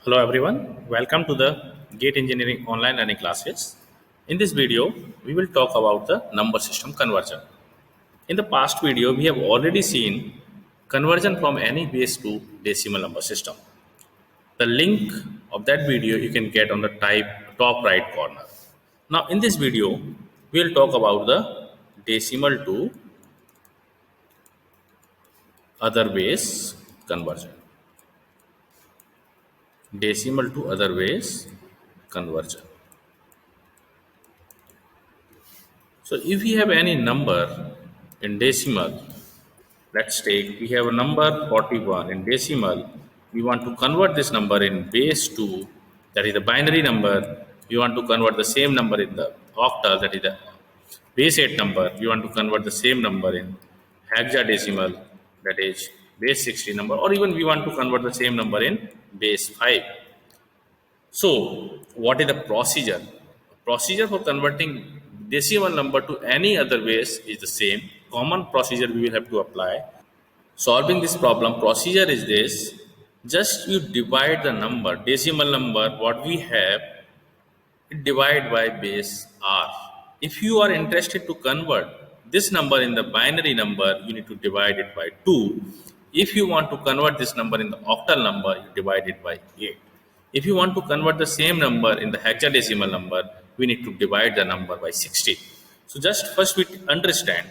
Hello everyone, welcome to the Gate Engineering online learning classes. In this video, we will talk about the number system conversion. In the past video, we have already seen conversion from any base to decimal number system. The link of that video you can get on the top right corner. Now in this video, we will talk about the decimal to other base conversion. Decimal to other base conversion. So if we have any number in decimal, let's take we have a number 41 in decimal. We want to convert this number in base 2, that is the binary number. We want to convert the same number in the octal, that is the base 8 number. We want to convert the same number in hexadecimal, that is base 16 number, or even we want to convert the same number in base 5. So, what is the procedure? Procedure for converting decimal number to any other base is the same. Common procedure we will have to apply. Solving this problem, procedure is this. Just you divide the number, decimal number, what we have, divide by base r. If you are interested to convert this number in the binary number, you need to divide it by 2. If you want to convert this number in the octal number, you divide it by 8. If you want to convert the same number in the hexadecimal number, we need to divide the number by 60. So just first we understand,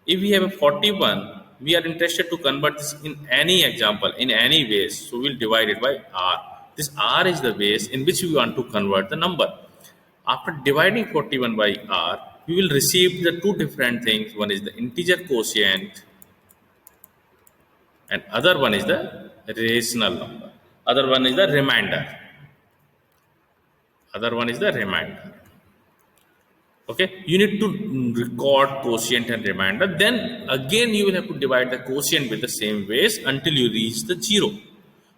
if we have a 41, we are interested to convert this in any example, in any base. So we'll divide it by r. This r is the base in which we want to convert the number. After dividing 41 by r, we will receive the two different things. One is the integer quotient and other one is the rational number. Other one is the remainder. Other one is the remainder. Okay, you need to record quotient and remainder. Then again, you will have to divide the quotient with the same ways until you reach the 0.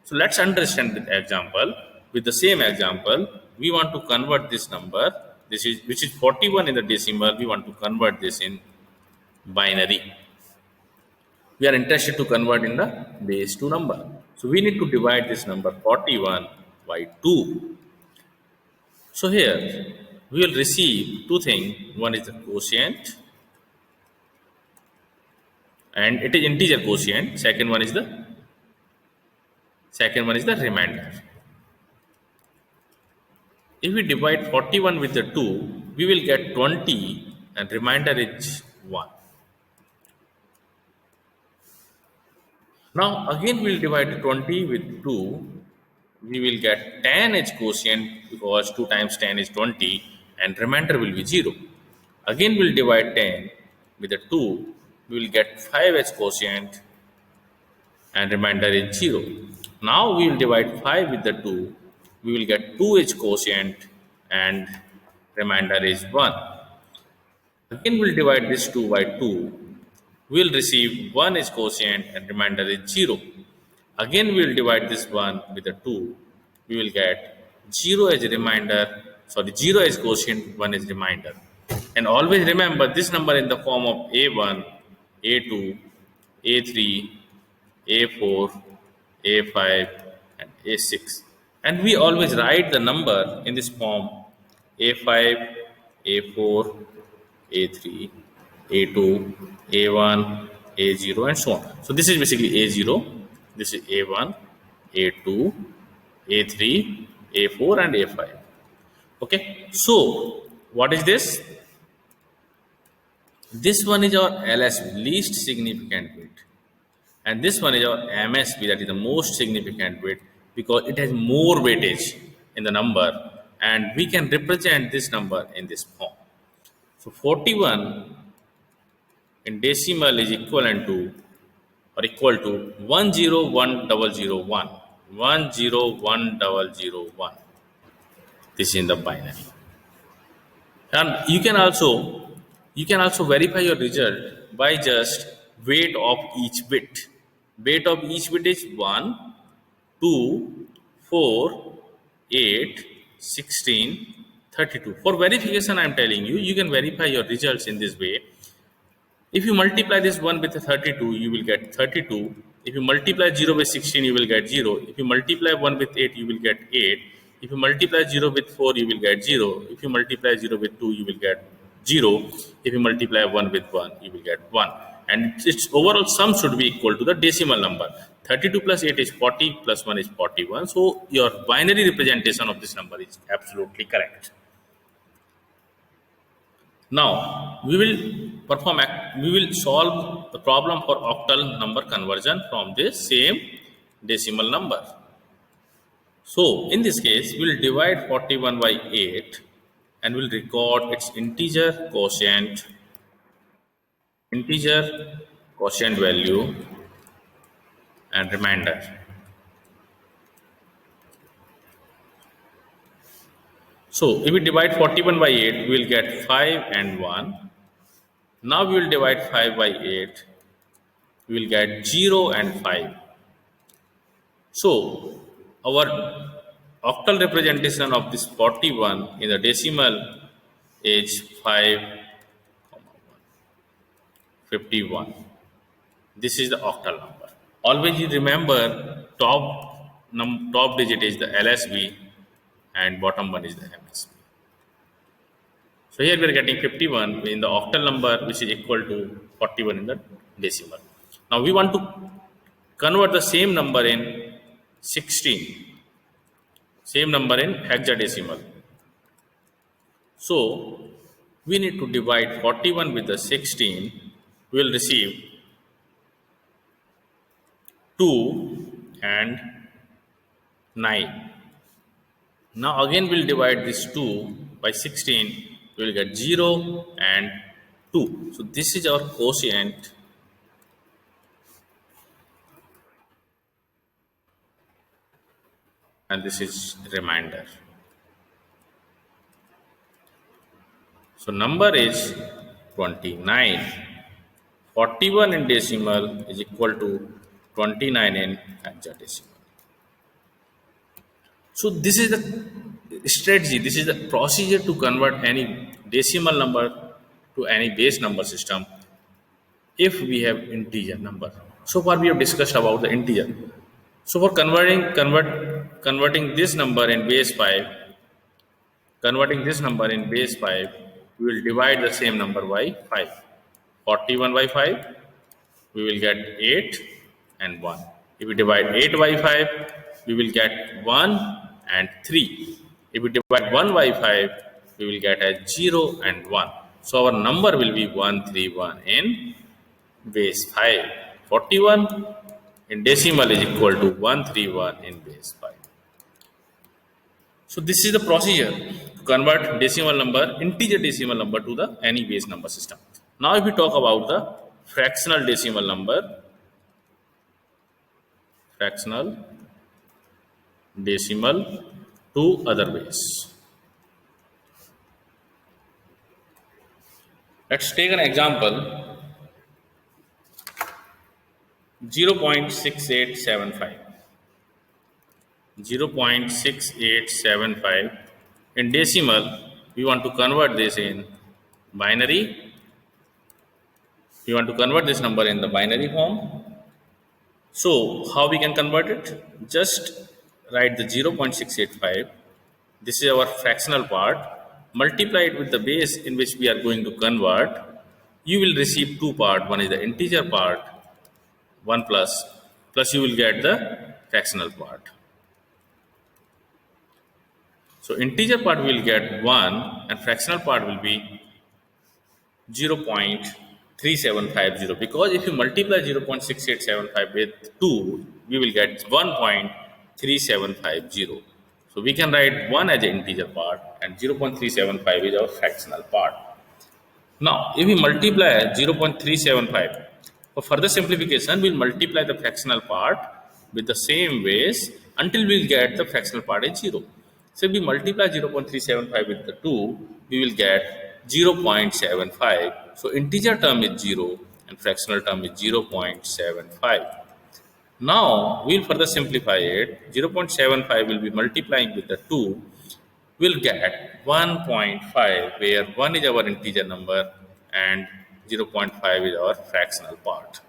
So let's understand the example. With the same example, we want to convert this number. Which is 41 in the decimal. We want to convert this in binary. We are interested to convert in the base 2 number. So we need to divide this number 41 by 2. So here we will receive two things. One is the quotient, and it is integer quotient. Second one is the remainder. If we divide 41 with the 2, we will get 20 and remainder is 1. Now again we will divide 20 with 2. We will get 10 as quotient because 2 times 10 is 20 and remainder will be 0. Again we will divide 10 with the 2. We will get 5 as quotient and remainder is 0. Now we will divide 5 with the 2. We will get 2 as quotient and remainder is 1. Again we will divide this 2 by 2. We will receive 1 as quotient and remainder is 0. Again we will divide this 1 with the 2. We will get 0 as a remainder, 0 as quotient, 1 as remainder. And always remember this number in the form of A1, A2, A3, A4, A5 and A6. And we always write the number in this form A5, A4, A3, A2, A1, A0 and so on. So this is basically A0. This is A1, A2, A3, A4 and A5. Okay. So what is this? This one is our LSB, least significant bit. And this one is our MSB, that is the most significant bit, because it has more weightage in the number and we can represent this number in this form. So 41 in decimal is equivalent to or equal to 101001. 101001. This is in the binary. And you can also verify your result by just weight of each bit. Weight of each bit is 1, 2, 4, 8, 16, 32. For verification, I am telling you, you can verify your results in this way. If you multiply this 1 with 32, you will get 32. If you multiply 0 with 16, you will get 0. If you multiply 1 with 8, you will get 8. If you multiply 0 with 4, you will get 0. If you multiply 0 with 2, you will get 0. If you multiply 1 with 1, you will get 1. And its overall sum should be equal to the decimal number. 32 plus 8 is 40, plus 1 is 41. So your binary representation of this number is absolutely correct. Now we will solve the problem for octal number conversion from this same decimal number. So in this case, we will divide 41 by 8 and we'll record its integer quotient value and remainder. So if we divide 41 by 8, we will get 5 and 1. Now we will divide 5 by 8. We will get 0 and 5. So our octal representation of this 41 in the decimal is 551. This is the octal number. Always you remember top digit is the LSB and bottom one is the MSB. So here we are getting 51 in the octal number, which is equal to 41 in the decimal. Now we want to convert the same number in 16, same number in hexadecimal. So we need to divide 41 with the 16. We will receive 2 and 9. Now again we'll divide this 2 by 16. We will get 0 and 2. So this is our quotient. And this is remainder. So number is 29. 41 in decimal is equal to 29 in hexadecimal. So this is the strategy, this is the procedure to convert any decimal number to any base number system if we have integer number. So far we have discussed about the integer. So for converting this number in base 5, we will divide the same number by 5. 41 by 5, we will get 8 and 1. If we divide 8 by 5, we will get 1 and 3. If we divide 1 by 5, we will get a 0 and 1. So our number will be 131 in base 5. 41 in decimal is equal to 131 in base 5. So this is the procedure to convert integer decimal number to the any base number system. Now if we talk about the fractional decimal number, to other base. Let's take an example. 0.6875. 0.6875 in decimal. We want to convert this in binary. We want to convert this number in the binary form. So how we can convert it? Just write the 0.685. This is our fractional part. Multiply it with the base in which we are going to convert. You will receive two parts. One is the integer part, 1 plus you will get the fractional part. So integer part will get 1 and fractional part will be 0.3750, because if you multiply 0.6875 with 2, we will get 1.3750. So we can write 1 as an integer part and 0.375 is our fractional part. Now if we multiply 0.375, for further simplification, we'll multiply the fractional part with the same base until we'll get the fractional part is 0. So if we multiply 0.375 with the 2, we will get 0.75. So integer term is 0 and fractional term is 0.75. Now we'll further simplify it. 0.75 will be multiplying with the 2. We'll get 1.5, where 1 is our integer number and 0.5 is our fractional part.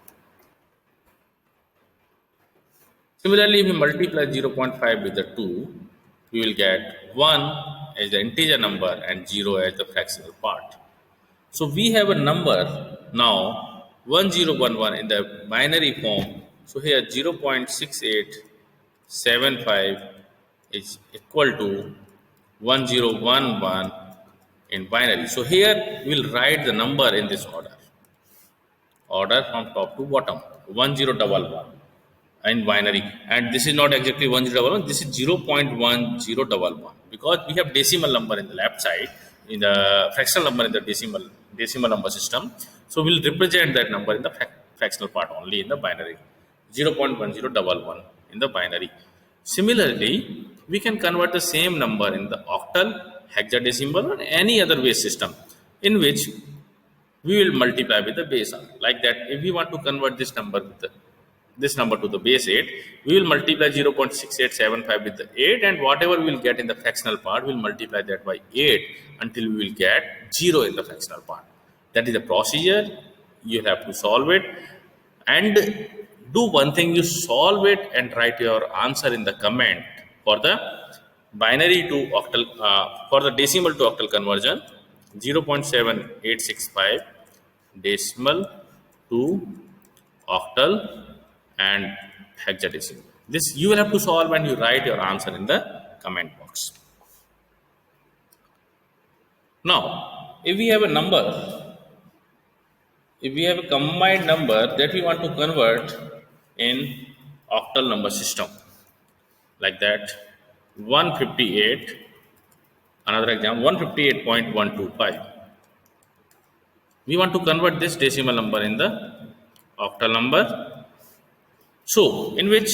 Similarly, if we multiply 0.5 with the 2, we will get 1 as the integer number and 0 as the fractional part. So we have a number now 1011 in the binary form. So here 0.6875 is equal to 1011 in binary. So here we'll write the number in this order from top to bottom 1011 in binary, and this is not exactly 1011, this is 0.1011 because we have decimal number in the left side, in the fractional number in the decimal number system. So we'll represent that number in the fractional part only in the binary, 0.1011 in the binary. Similarly, we can convert the same number in the octal, hexadecimal, or any other base system in which we will multiply with the base r. Like that, if we want to convert this number to the base 8, we will multiply 0.6875 with the 8, and whatever we will get in the fractional part, we will multiply that by 8 until we will get 0 in the fractional part. That is the procedure. You have to solve it, and do one thing: you solve it and write your answer in the comment for the binary to octal, for the decimal to octal conversion, 0.7865 decimal to octal and hexadecimal. This you will have to solve and you write your answer in the comment box. Now, if we have a number, if we have a combined number that we want to convert in octal number system, like that 158, another example 158.125, we want to convert this decimal number in the octal number. So, in which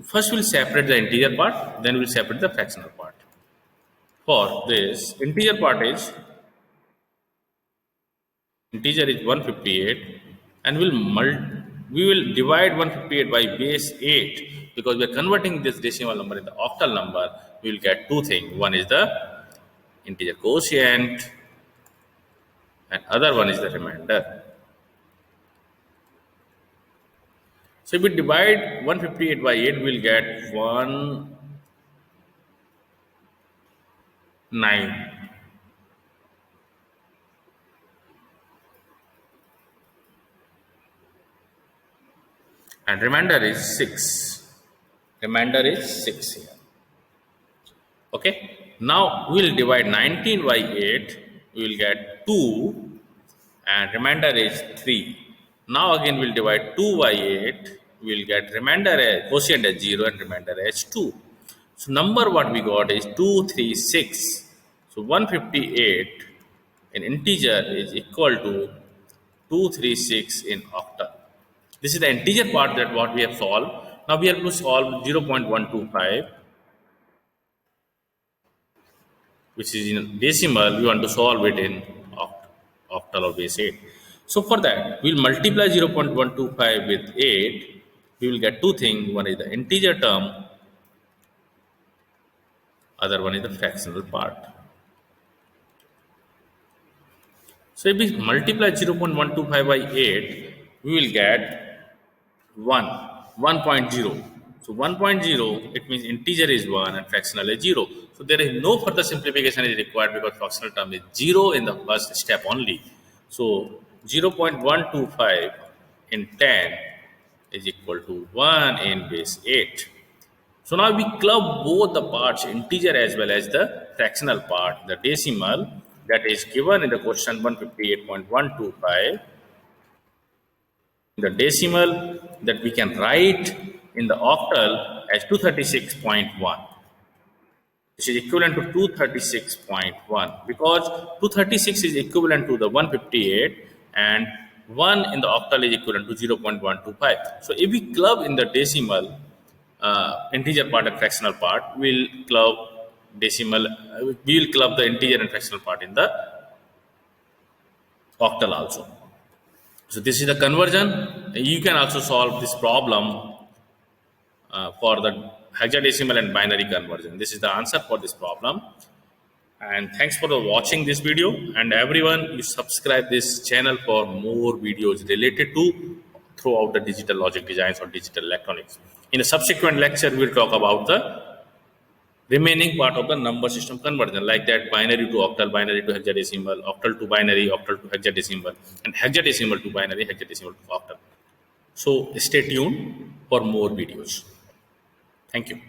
first we'll separate the integer part, then we'll separate the fractional part. For this, integer is 158, and we will divide 158 by base 8 because we are converting this decimal number in the octal number. We will get two things. One is the integer quotient, and other one is the remainder. So if we divide 158 by 8, we will get 9. And remainder is 6. Remainder is 6 here. Okay. Now we will divide 19 by 8. We will get 2, and remainder is 3. Now again we will divide 2 by 8. We will get remainder as quotient as 0 and remainder as 2. So number what we got is 236. So 158 in integer is equal to 236 in octal. This is the integer part that what we have solved. Now we have to solve 0.125, which is in decimal. We want to solve it in octal or base 8. So for that, we will multiply 0.125 with 8. We will get two things. One is the integer term, other one is the fractional part. So if we multiply 0.125 by 8, we will get 1.0. So 1.0, it means integer is 1 and fractional is 0. So there is no further simplification is required because fractional term is 0 in the first step only. So 0.125 in 10 is equal to 1 in base 8. So now we club both the parts, integer as well as the fractional part, the decimal that is given in the question 158.125. The decimal that we can write in the octal as 236.1. This is equivalent to 236.1 because 236 is equivalent to the 158 and 1 in the octal is equivalent to 0.125. So if we club in the decimal integer part and fractional part, we will club the integer and fractional part in the octal also. So this is the conversion. You can also solve this problem for the hexadecimal and binary conversion. This is the answer for this problem. And thanks for watching this video. And everyone, you subscribe this channel for more videos related to throughout the digital logic designs or digital electronics. In a subsequent lecture, we'll talk about the remaining part of the number system conversion, like that binary to octal, binary to hexadecimal, octal to binary, octal to hexadecimal, and hexadecimal to binary, hexadecimal to octal. So stay tuned for more videos. Thank you.